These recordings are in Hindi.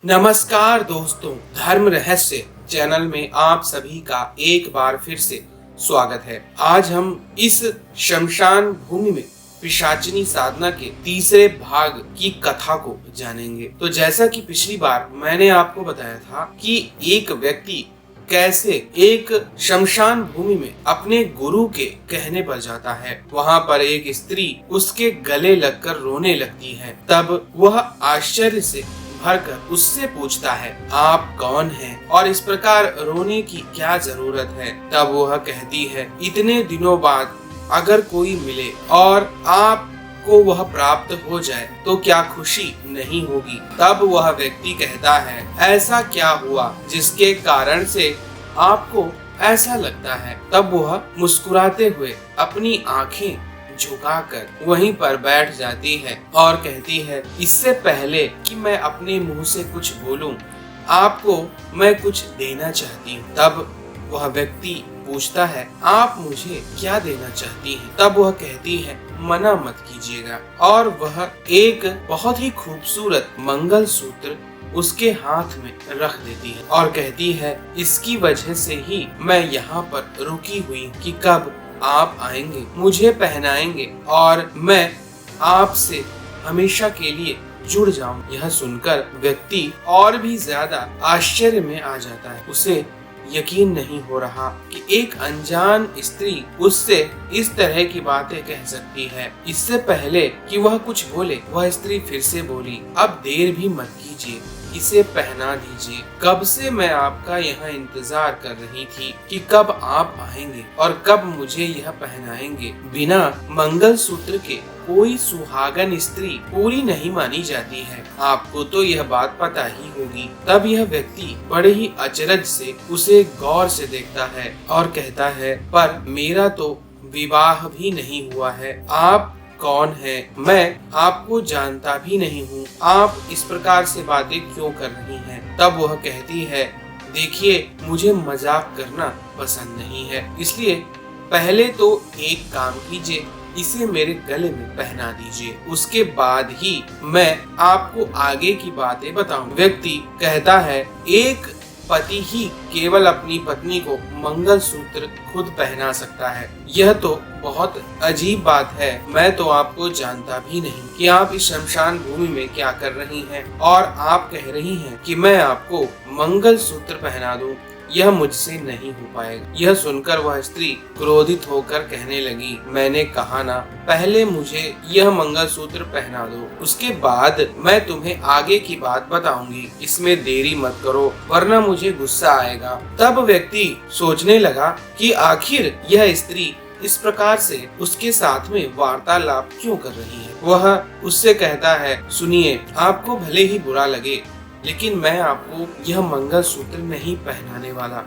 नमस्कार दोस्तों, धर्म रहस्य चैनल में आप सभी का एक बार फिर से स्वागत है। आज हम इस शमशान भूमि में पिशाचिनी साधना के तीसरे भाग की कथा को जानेंगे। तो जैसा कि पिछली बार मैंने आपको बताया था कि एक व्यक्ति कैसे एक शमशान भूमि में अपने गुरु के कहने पर जाता है। वहाँ पर एक स्त्री उसके गले लगकर रोने लगती है। तब वह आश्चर्य से भरकर उससे पूछता है, आप कौन हैं और इस प्रकार रोने की क्या जरूरत है। तब वह कहती है, इतने दिनों बाद अगर कोई मिले और आपको वह प्राप्त हो जाए तो क्या खुशी नहीं होगी। तब वह व्यक्ति कहता है, ऐसा क्या हुआ जिसके कारण से आपको ऐसा लगता है। तब वह मुस्कुराते हुए अपनी आंखें झुकाकर वहीं पर बैठ जाती है और कहती है, इससे पहले कि मैं अपने मुंह से कुछ बोलूं, आपको मैं कुछ देना चाहती हूँ। तब वह व्यक्ति पूछता है, आप मुझे क्या देना चाहती हैं? तब वह कहती है, मना मत कीजिएगा। और वह एक बहुत ही खूबसूरत मंगलसूत्र उसके हाथ में रख देती है और कहती है, इसकी वजह से ही मैं यहाँ पर रुकी हुई कि कब आप आएंगे, मुझे पहनाएंगे और मैं आपसे हमेशा के लिए जुड़ जाऊं। यह सुनकर व्यक्ति और भी ज्यादा आश्चर्य में आ जाता है। उसे यकीन नहीं हो रहा कि एक अनजान स्त्री उससे इस तरह की बातें कह सकती है। इससे पहले कि वह कुछ बोले, वह स्त्री फिर से बोली, अब देर भी मत कीजिए, इसे पहना दीजिए। कब से मैं आपका यहाँ इंतजार कर रही थी कि कब आप आएंगे और कब मुझे यह पहनाएंगे। बिना मंगलसूत्र के कोई सुहागन स्त्री पूरी नहीं मानी जाती है। आपको तो यह बात पता ही होगी। तब यह व्यक्ति बड़े ही अचरज से उसे गौर से देखता है और कहता है, पर मेरा तो विवाह भी नहीं हुआ है। आप कौन है? मैं आपको जानता भी नहीं हूँ। आप इस प्रकार से बातें क्यों कर रही हैं? तब वह कहती है, देखिए, मुझे मजाक करना पसंद नहीं है, इसलिए पहले तो एक काम कीजिए, इसे मेरे गले में पहना दीजिए, उसके बाद ही मैं आपको आगे की बातें बताऊं। व्यक्ति कहता है, एक पति ही केवल अपनी पत्नी को मंगलसूत्र खुद पहना सकता है। यह तो बहुत अजीब बात है। मैं तो आपको जानता भी नहीं कि आप इस शमशान भूमि में क्या कर रही हैं और आप कह रही हैं कि मैं आपको मंगलसूत्र पहना दूं। यह मुझसे नहीं हो पाएगा। यह सुनकर वह स्त्री क्रोधित होकर कहने लगी, मैंने कहा ना, पहले मुझे यह मंगलसूत्र पहना दो, उसके बाद मैं तुम्हें आगे की बात बताऊंगी। इसमें देरी मत करो वरना मुझे गुस्सा आएगा। तब व्यक्ति सोचने लगा कि आखिर यह स्त्री इस प्रकार से उसके साथ में वार्तालाप क्यों कर रही है। वह उससे कहता है, सुनिए, आपको भले ही बुरा लगे लेकिन मैं आपको यह मंगलसूत्र नहीं पहनाने वाला।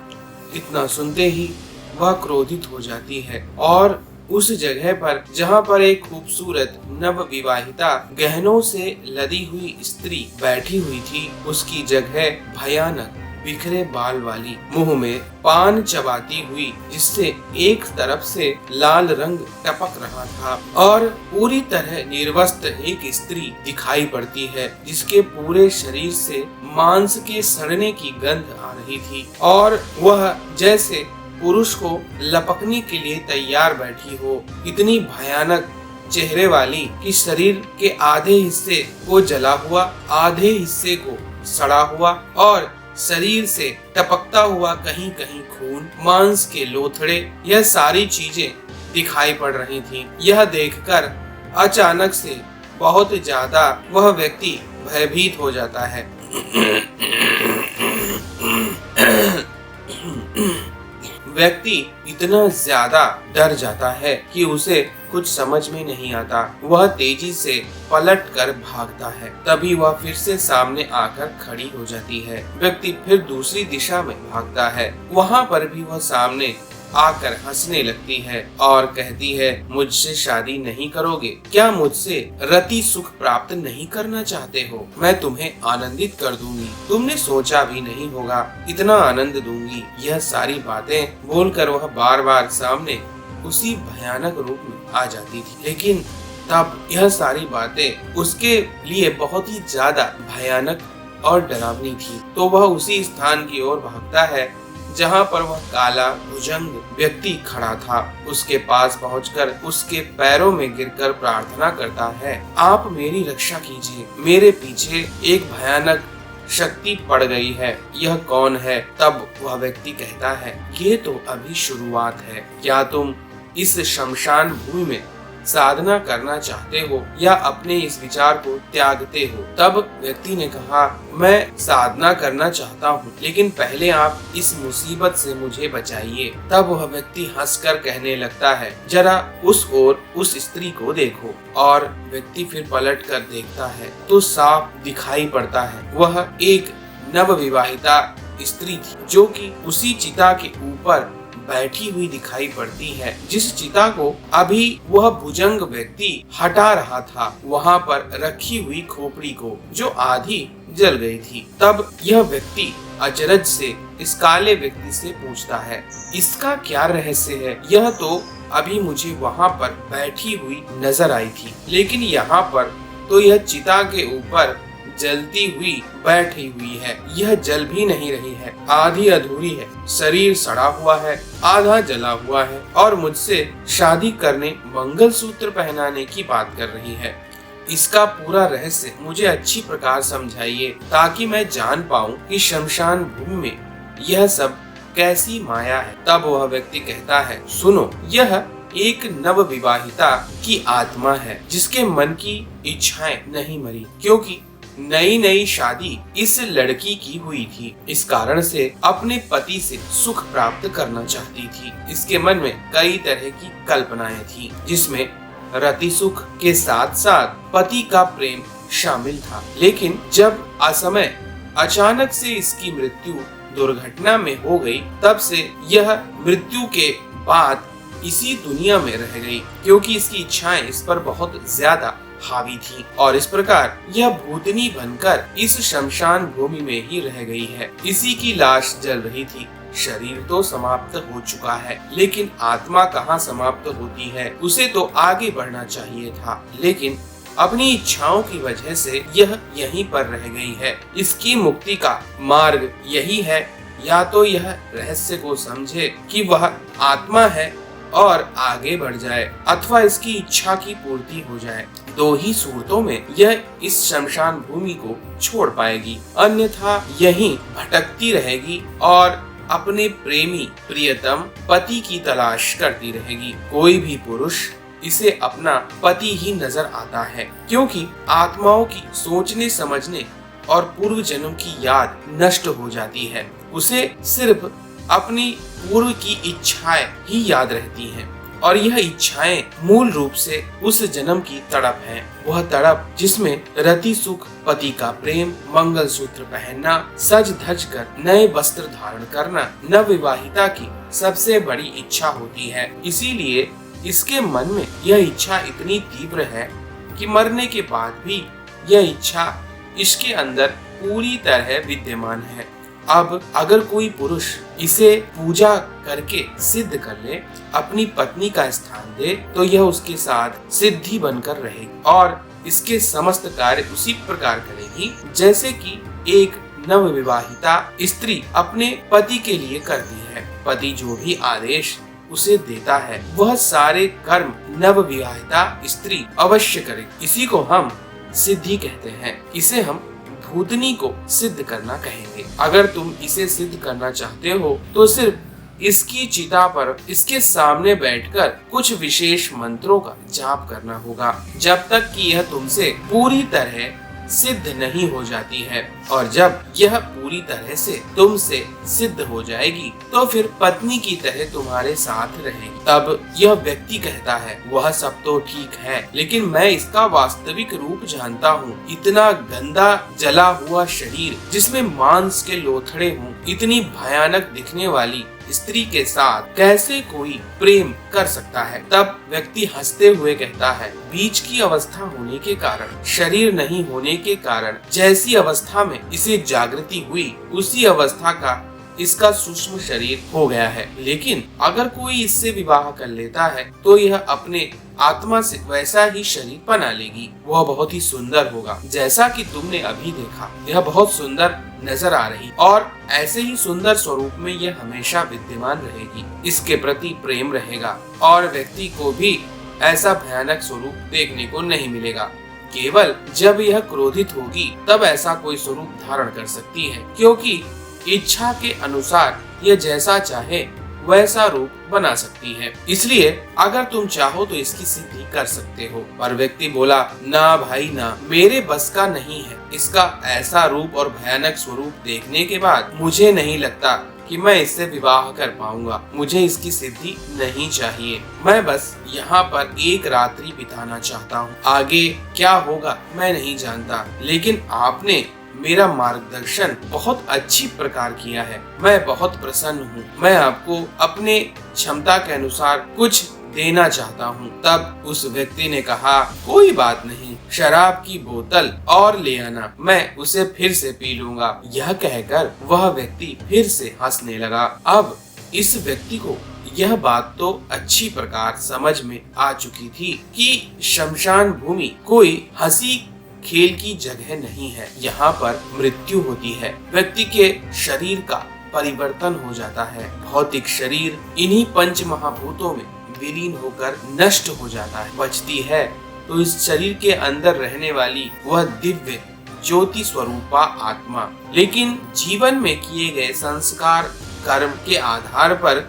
इतना सुनते ही वह क्रोधित हो जाती है और उस जगह पर जहाँ पर एक खूबसूरत नव विवाहिता गहनों से लदी हुई स्त्री बैठी हुई थी, उसकी जगह भयानक बिखरे बाल वाली, मुंह में पान चबाती हुई, जिससे एक तरफ से लाल रंग टपक रहा था, और पूरी तरह निर्वस्त्र एक स्त्री दिखाई पड़ती है, जिसके पूरे शरीर से मांस के सड़ने की गंध आ रही थी और वह जैसे पुरुष को लपकने के लिए तैयार बैठी हो। इतनी भयानक चेहरे वाली कि शरीर के आधे हिस्से को जला हुआ, आधे हिस्से को सड़ा हुआ और शरीर से टपकता हुआ कहीं कहीं खून, मांस के लोथड़े, यह सारी चीजें दिखाई पड़ रही थीं। यह देखकर अचानक से बहुत ज्यादा वह व्यक्ति भयभीत हो जाता है। व्यक्ति इतना ज्यादा डर जाता है कि उसे कुछ समझ में नहीं आता। वह तेजी से पलट कर भागता है। तभी वह फिर से सामने आकर खड़ी हो जाती है। व्यक्ति फिर दूसरी दिशा में भागता है। वहाँ पर भी वह सामने आकर हंसने लगती है और कहती है, मुझसे शादी नहीं करोगे क्या? मुझसे रति सुख प्राप्त नहीं करना चाहते हो? मैं तुम्हें आनंदित कर दूंगी, तुमने सोचा भी नहीं होगा इतना आनंद दूंगी। यह सारी बातें बोलकर वह बार बार सामने उसी भयानक रूप में आ जाती थी। लेकिन तब यह सारी बातें उसके लिए बहुत ही ज्यादा भयानक और डरावनी थी, तो वह उसी स्थान की ओर भागता है जहाँ पर वह काला भुजंग व्यक्ति खड़ा था। उसके पास पहुंचकर उसके पैरों में गिरकर प्रार्थना करता है, आप मेरी रक्षा कीजिए, मेरे पीछे एक भयानक शक्ति पड़ गई है, यह कौन है? तब वह व्यक्ति कहता है, ये तो अभी शुरुआत है, क्या तुम इस शमशान भूमि में साधना करना चाहते हो या अपने इस विचार को त्यागते हो? तब व्यक्ति ने कहा, मैं साधना करना चाहता हूँ, लेकिन पहले आप इस मुसीबत से मुझे बचाइए। तब वह व्यक्ति हंसकर कहने लगता है, जरा उस ओर उस स्त्री को देखो। और व्यक्ति फिर पलट कर देखता है तो साफ दिखाई पड़ता है वह एक नवविवाहिता स्त्री थी, जो कि उसी चिता के ऊपर बैठी हुई दिखाई पड़ती है, जिस चिता को अभी वह भुजंग व्यक्ति हटा रहा था, वहाँ पर रखी हुई खोपड़ी को, जो आधी जल गई थी। तब यह व्यक्ति अचरज से इस काले व्यक्ति से पूछता है, इसका क्या रहस्य है? यह तो अभी मुझे वहाँ पर बैठी हुई नजर आई थी, लेकिन यहाँ पर तो यह चिता के ऊपर जलती हुई बैठी हुई है, यह जल भी नहीं रही है, आधी अधूरी है, शरीर सड़ा हुआ है, आधा जला हुआ है और मुझसे शादी करने मंगलसूत्र पहनाने की बात कर रही है। इसका पूरा रहस्य मुझे अच्छी प्रकार समझाइए, ताकि मैं जान पाऊं कि शमशान भूमि में यह सब कैसी माया है। तब वह व्यक्ति कहता है, सुनो, यह एक नवविवाहिता की आत्मा है, जिसके मन की इच्छाएं नहीं मरी, क्योंकि नई नई शादी इस लड़की की हुई थी, इस कारण से अपने पति से सुख प्राप्त करना चाहती थी। इसके मन में कई तरह की कल्पनाएं थी, जिसमें रति सुख के साथ साथ पति का प्रेम शामिल था। लेकिन जब असमय अचानक से इसकी मृत्यु दुर्घटना में हो गई, तब से यह मृत्यु के बाद इसी दुनिया में रह गई, क्योंकि इसकी इच्छाएं इस पर बहुत ज्यादा हावी थी और इस प्रकार यह भूतनी बनकर इस शमशान भूमि में ही रह गई है। इसी की लाश जल रही थी, शरीर तो समाप्त हो चुका है, लेकिन आत्मा कहाँ समाप्त होती है? उसे तो आगे बढ़ना चाहिए था, लेकिन अपनी इच्छाओं की वजह से यह यहीं पर रह गई है। इसकी मुक्ति का मार्ग यही है, या तो यह रहस्य को समझे कि वह आत्मा है और आगे बढ़ जाए, अथवा इसकी इच्छा की पूर्ति हो जाए। दो ही सूरतों में यह इस शमशान भूमि को छोड़ पाएगी, अन्यथा यहीं भटकती रहेगी और अपने प्रेमी प्रियतम पति की तलाश करती रहेगी। कोई भी पुरुष इसे अपना पति ही नजर आता है, क्योंकि आत्माओं की सोचने समझने और पूर्व जन्म की याद नष्ट हो जाती है। उसे सिर्फ अपनी पूर्व की इच्छाएं ही याद रहती हैं, और यह इच्छाएं मूल रूप से उस जन्म की तड़प है। वह तड़प जिसमें रति सुख, पति का प्रेम, मंगलसूत्र पहनना, सज धज कर नए वस्त्र धारण करना नवविवाहिता की सबसे बड़ी इच्छा होती है। इसीलिए इसके मन में यह इच्छा इतनी तीव्र है कि मरने के बाद भी यह इच्छा इसके अंदर पूरी तरह विद्यमान है। अब अगर कोई पुरुष इसे पूजा करके सिद्ध कर ले, अपनी पत्नी का स्थान दे, तो यह उसके साथ सिद्धि बनकर रहेगी और इसके समस्त कार्य उसी प्रकार करेगी जैसे कि एक नवविवाहिता स्त्री अपने पति के लिए करती है। पति जो भी आदेश उसे देता है, वह सारे कर्म नवविवाहिता स्त्री अवश्य करेगी। इसी को हम सिद्धि कहते हैं। इसे हम भूतनी को सिद्ध करना कहेंगे। अगर तुम इसे सिद्ध करना चाहते हो तो सिर्फ इसकी चिता पर इसके सामने बैठकर कुछ विशेष मंत्रों का जाप करना होगा, जब तक कि यह तुमसे पूरी तरह सिद्ध नहीं हो जाती है। और जब यह पूरी तरह से तुमसे सिद्ध हो जाएगी तो फिर पत्नी की तरह तुम्हारे साथ रहेगी। तब यह व्यक्ति कहता है, वह सब तो ठीक है, लेकिन मैं इसका वास्तविक रूप जानता हूँ। इतना गंदा जला हुआ शरीर जिसमें मांस के लोथड़े हों, इतनी भयानक दिखने वाली स्त्री के साथ कैसे कोई प्रेम कर सकता है? तब व्यक्ति हंसते हुए कहता है, बीच की अवस्था होने के कारण, शरीर नहीं होने के कारण जैसी अवस्था में इसे जागृति हुई, उसी अवस्था का इसका सूक्ष्म शरीर हो गया है। लेकिन अगर कोई इससे विवाह कर लेता है तो यह अपने आत्मा से वैसा ही शरीर बना लेगी। वह बहुत ही सुंदर होगा, जैसा कि तुमने अभी देखा। यह बहुत सुंदर नजर आ रही और ऐसे ही सुंदर स्वरूप में यह हमेशा विद्यमान रहेगी। इसके प्रति प्रेम रहेगा और व्यक्ति को भी ऐसा भयानक स्वरूप देखने को नहीं मिलेगा। केवल जब यह क्रोधित होगी तब ऐसा कोई स्वरूप धारण कर सकती है, क्योंकि इच्छा के अनुसार यह जैसा चाहे वैसा रूप बना सकती है। इसलिए अगर तुम चाहो तो इसकी सिद्धि कर सकते हो। पर व्यक्ति बोला, ना भाई ना, मेरे बस का नहीं है। इसका ऐसा रूप और भयानक स्वरूप देखने के बाद मुझे नहीं लगता कि मैं इससे विवाह कर पाऊंगा। मुझे इसकी सिद्धि नहीं चाहिए। मैं बस यहाँ पर एक रात्रि बिताना चाहता हूँ। आगे क्या होगा मैं नहीं जानता, लेकिन आपने मेरा मार्गदर्शन बहुत अच्छी प्रकार किया है। मैं बहुत प्रसन्न हूँ। मैं आपको अपने क्षमता के अनुसार कुछ देना चाहता हूँ। तब उस व्यक्ति ने कहा, कोई बात नहीं, शराब की बोतल और ले आना, मैं उसे फिर से पी लूंगा। यह कहकर वह व्यक्ति फिर से हंसने लगा। अब इस व्यक्ति को यह बात तो अच्छी प्रकार समझ में आ चुकी थी कि शमशान भूमि कोई हंसी खेल की जगह नहीं है। यहाँ पर मृत्यु होती है। व्यक्ति के शरीर का परिवर्तन हो जाता है। भौतिक शरीर इन्हीं पंच महाभूतों में विलीन होकर नष्ट हो जाता है। बचती है तो इस शरीर के अंदर रहने वाली वह दिव्य ज्योति स्वरूपा आत्मा। लेकिन जीवन में किए गए संस्कार कर्म के आधार पर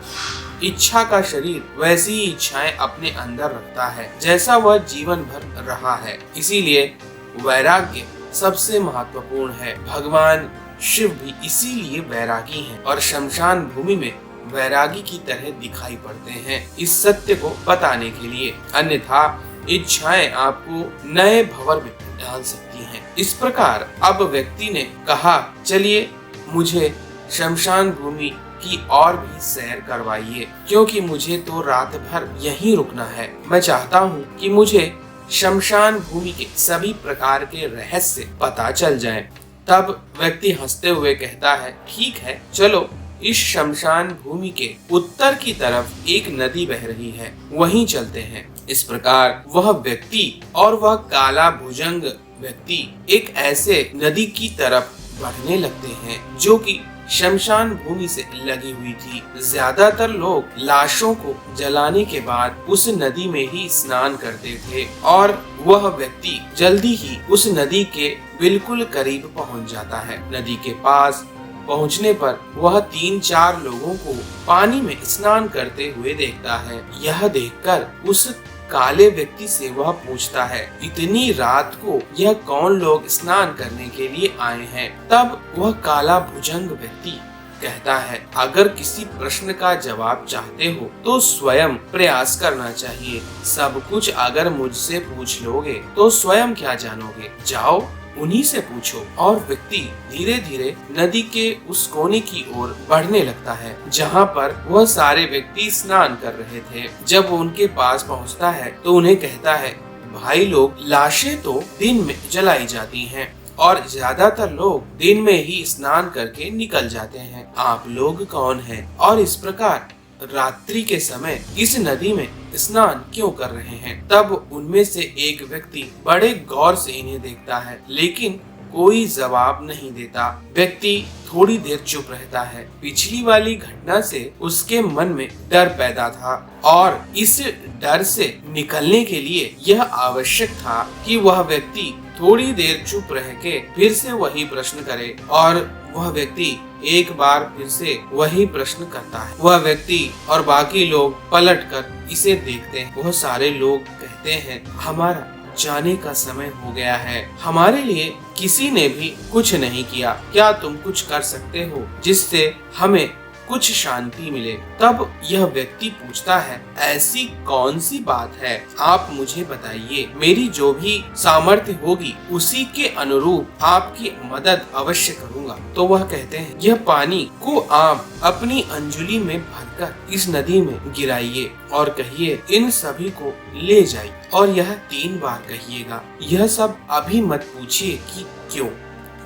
इच्छा का शरीर वैसी ही इच्छाएं अपने अंदर रखता है जैसा वह जीवन भर रहा है। इसीलिए वैराग्य सबसे महत्वपूर्ण है। भगवान शिव भी इसीलिए वैरागी हैं और शमशान भूमि में वैरागी की तरह दिखाई पड़ते हैं, इस सत्य को बताने के लिए। अन्यथा इच्छाएं आपको नए भंवर में डाल सकती हैं। इस प्रकार अब व्यक्ति ने कहा, चलिए मुझे शमशान भूमि की और भी सैर करवाइए, क्योंकि मुझे तो रात भर यहीं रुकना है। मैं चाहता हूँ कि मुझे शमशान भूमि के सभी प्रकार के रहस्य पता चल जाएं। तब व्यक्ति हंसते हुए कहता है, ठीक है, चलो इस शमशान भूमि के उत्तर की तरफ एक नदी बह रही है, वहीं चलते हैं। इस प्रकार वह व्यक्ति और वह काला भुजंग व्यक्ति एक ऐसे नदी की तरफ बढ़ने लगते हैं जो कि शमशान भूमि से लगी हुई थी। ज्यादातर लोग लाशों को जलाने के बाद उस नदी में ही स्नान करते थे और वह व्यक्ति जल्दी ही उस नदी के बिल्कुल करीब पहुंच जाता है। नदी के पास पहुंचने पर वह 3-4 लोगों को पानी में स्नान करते हुए देखता है। यह देखकर उस काले व्यक्ति से वह पूछता है, इतनी रात को यह कौन लोग स्नान करने के लिए आए हैं? तब वह काला भुजंग व्यक्ति कहता है, अगर किसी प्रश्न का जवाब चाहते हो तो स्वयं प्रयास करना चाहिए। सब कुछ अगर मुझसे पूछ लोगे तो स्वयं क्या जानोगे? जाओ उन्हीं से पूछो। और व्यक्ति धीरे धीरे नदी के उस कोने की ओर बढ़ने लगता है जहाँ पर वह सारे व्यक्ति स्नान कर रहे थे। जब वो उनके पास पहुँचता है तो उन्हें कहता है, भाई लोग, लाशें तो दिन में जलाई जाती हैं और ज्यादातर लोग दिन में ही स्नान करके निकल जाते हैं। आप लोग कौन हैं और इस प्रकार रात्रि के समय इस नदी में स्नान क्यों कर रहे हैं? तब उनमें से एक व्यक्ति बड़े गौर से इन्हें देखता है, लेकिन कोई जवाब नहीं देता। व्यक्ति थोड़ी देर चुप रहता है। पिछली वाली घटना से उसके मन में डर पैदा था और इस डर से निकलने के लिए यह आवश्यक था कि वह व्यक्ति थोड़ी देर चुप रह के फिर से वही प्रश्न करे। और वह व्यक्ति एक बार फिर से वही प्रश्न करता है। वह व्यक्ति और बाकी लोग पलटकर इसे देखते हैं। वह सारे लोग कहते हैं, हमारा जाने का समय हो गया है। हमारे लिए किसी ने भी कुछ नहीं किया। क्या तुम कुछ कर सकते हो जिससे हमें कुछ शांति मिले? तब यह व्यक्ति पूछता है, ऐसी कौन सी बात है, आप मुझे बताइए। मेरी जो भी सामर्थ्य होगी उसी के अनुरूप आपकी मदद अवश्य करूंगा। तो वह कहते हैं, यह पानी को आप अपनी अंजुली में भरकर इस नदी में गिराइए और कहिए, इन सभी को ले जाइए। और यह 3 बार कहिएगा। यह सब अभी मत पूछिए कि क्यों।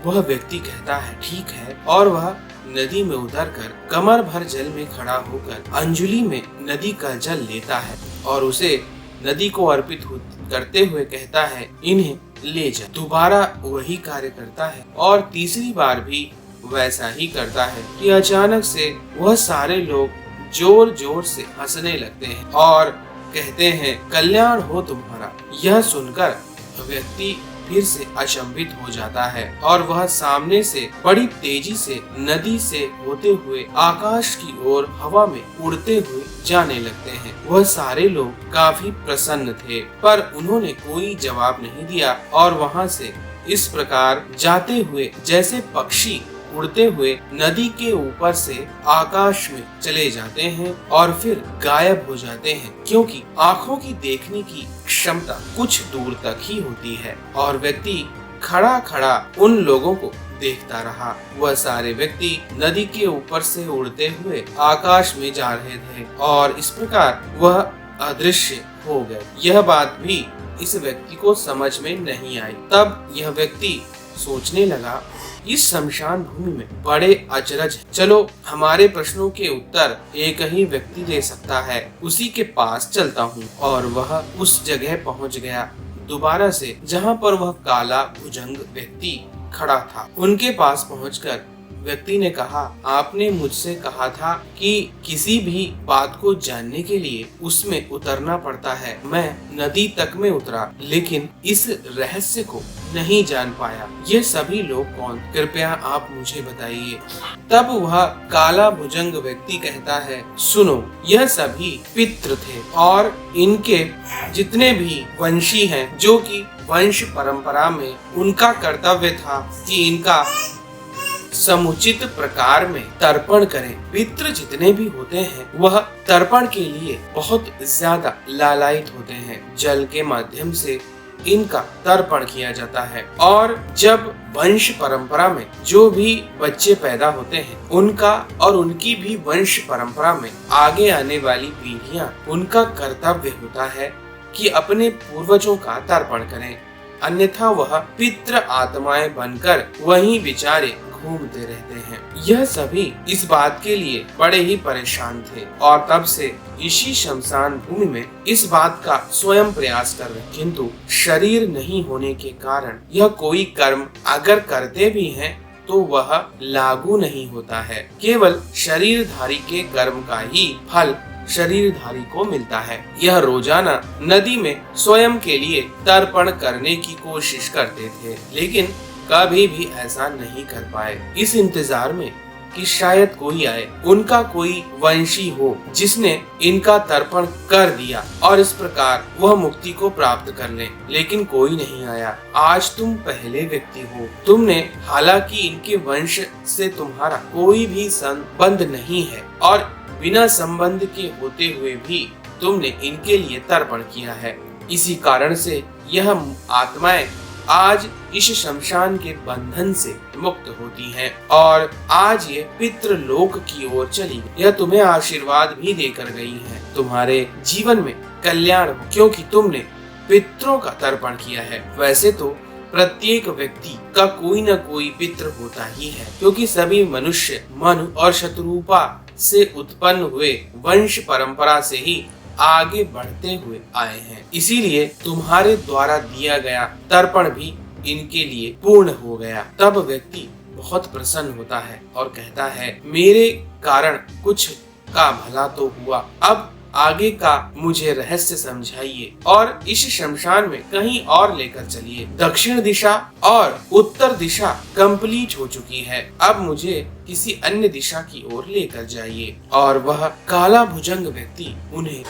वह व्यक्ति कहता है ठीक है, और वह नदी में उतरकर कमर भर जल में खड़ा होकर अंजुली में नदी का जल लेता है और उसे नदी को अर्पित करते हुए कहता है इन्हें ले जा। दोबारा वही कार्य करता है और तीसरी बार भी वैसा ही करता है कि अचानक से वह सारे लोग जोर जोर से हंसने लगते हैं और कहते हैं कल्याण हो तुम्हारा। यह सुनकर व्यक्ति फिर से अचंभित हो जाता है और वह सामने से बड़ी तेजी से नदी से होते हुए आकाश की ओर हवा में उड़ते हुए जाने लगते हैं। वह सारे लोग काफी प्रसन्न थे, पर उन्होंने कोई जवाब नहीं दिया और वहां से इस प्रकार जाते हुए जैसे पक्षी उड़ते हुए नदी के ऊपर से आकाश में चले जाते हैं और फिर गायब हो जाते हैं, क्योंकि आँखों की देखने की क्षमता कुछ दूर तक ही होती है। और व्यक्ति खड़ा खड़ा उन लोगों को देखता रहा। वह सारे व्यक्ति नदी के ऊपर से उड़ते हुए आकाश में जा रहे थे और इस प्रकार वह अदृश्य हो गए। यह बात भी इस व्यक्ति को समझ में नहीं आई। तब यह व्यक्ति सोचने लगा इस शमशान भूमि में बड़े अचरज है। चलो हमारे प्रश्नों के उत्तर एक ही व्यक्ति दे सकता है, उसी के पास चलता हूँ। और वह उस जगह पहुँच गया दोबारा से जहाँ पर वह काला भुजंग व्यक्ति खड़ा था। उनके पास पहुंचकर व्यक्ति ने कहा आपने मुझसे कहा था कि किसी भी बात को जानने के लिए उसमें उतरना पड़ता है। मैं नदी तक में उतरा लेकिन इस रहस्य को नहीं जान पाया। ये सभी लोग कौन, कृपया आप मुझे बताइए। तब वह काला भुजंग व्यक्ति कहता है सुनो, यह सभी पितृ थे और इनके जितने भी वंशी हैं, जो कि वंश परंपरा में उनका कर्तव्य था कि इनका समुचित प्रकार में तर्पण करें। पितृ जितने भी होते हैं वह तर्पण के लिए बहुत ज्यादा लालायित होते हैं। जल के माध्यम से इनका तर्पण किया जाता है और जब वंश परंपरा में जो भी बच्चे पैदा होते हैं उनका और उनकी भी वंश परंपरा में आगे आने वाली पीढ़ियां, उनका कर्तव्य होता है कि अपने पूर्वजों का तर्पण करें, अन्यथा वह पितृ आत्माएं बनकर वहीं बेचारे घूमते रहते हैं। यह सभी इस बात के लिए बड़े ही परेशान थे और तब से इसी शमशान भूमि में इस बात का स्वयं प्रयास कर रहे, किंतु शरीर नहीं होने के कारण यह कोई कर्म अगर करते भी हैं तो वह लागू नहीं होता है। केवल शरीरधारी के कर्म का ही फल शरीरधारी को मिलता है। यह रोजाना नदी में स्वयं के लिए तर्पण करने की कोशिश करते थे, लेकिन कभी भी ऐसा नहीं कर पाए। इस इंतजार में कि शायद कोई आए, उनका कोई वंशी हो जिसने इनका तर्पण कर दिया और इस प्रकार वह मुक्ति को प्राप्त कर ले, लेकिन कोई नहीं आया। आज तुम पहले व्यक्ति हो। तुमने, हालांकि इनके वंश से तुम्हारा कोई भी संबंध नहीं है और बिना संबंध के होते हुए भी तुमने इनके लिए तर्पण किया है, इसी कारण से यह आत्माएं आज इस शमशान के बंधन से मुक्त होती हैं और आज ये पितृलोक की ओर चली गई। यह तुम्हें आशीर्वाद भी देकर गई है, तुम्हारे जीवन में कल्याण हो, क्योंकि तुमने पितरों का तर्पण किया है। वैसे तो प्रत्येक व्यक्ति का कोई न कोई पितृ होता ही है, क्योंकि सभी मनुष्य मनु और शत्रुपा से उत्पन्न हुए वंश परंपरा से ही आगे बढ़ते हुए आए हैं। इसीलिए तुम्हारे द्वारा दिया गया तर्पण भी इनके लिए पूर्ण हो गया। तब व्यक्ति बहुत प्रसन्न होता है और कहता है मेरे कारण कुछ का भला तो हुआ, अब आगे का मुझे रहस्य समझाइए और इस शमशान में कहीं और लेकर चलिए। दक्षिण दिशा और उत्तर दिशा कंप्लीट हो चुकी है, अब मुझे किसी अन्य दिशा की ओर लेकर जाइए। और वह काला भुजंग व्यक्ति उन्हें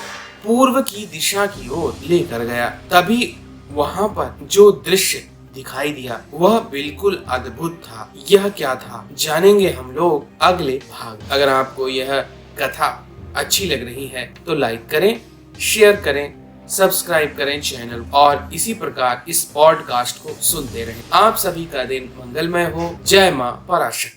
पूर्व की दिशा की ओर लेकर गया। तभी वहाँ पर जो दृश्य दिखाई दिया वह बिल्कुल अद्भुत था। यह क्या था जानेंगे हम लोग अगले भाग। अगर आपको यह कथा अच्छी लग रही है तो लाइक करें, शेयर करें, सब्सक्राइब करें चैनल और इसी प्रकार इस पॉडकास्ट को सुनते रहें। आप सभी का दिन मंगलमय हो। जय मां पराशक्ति।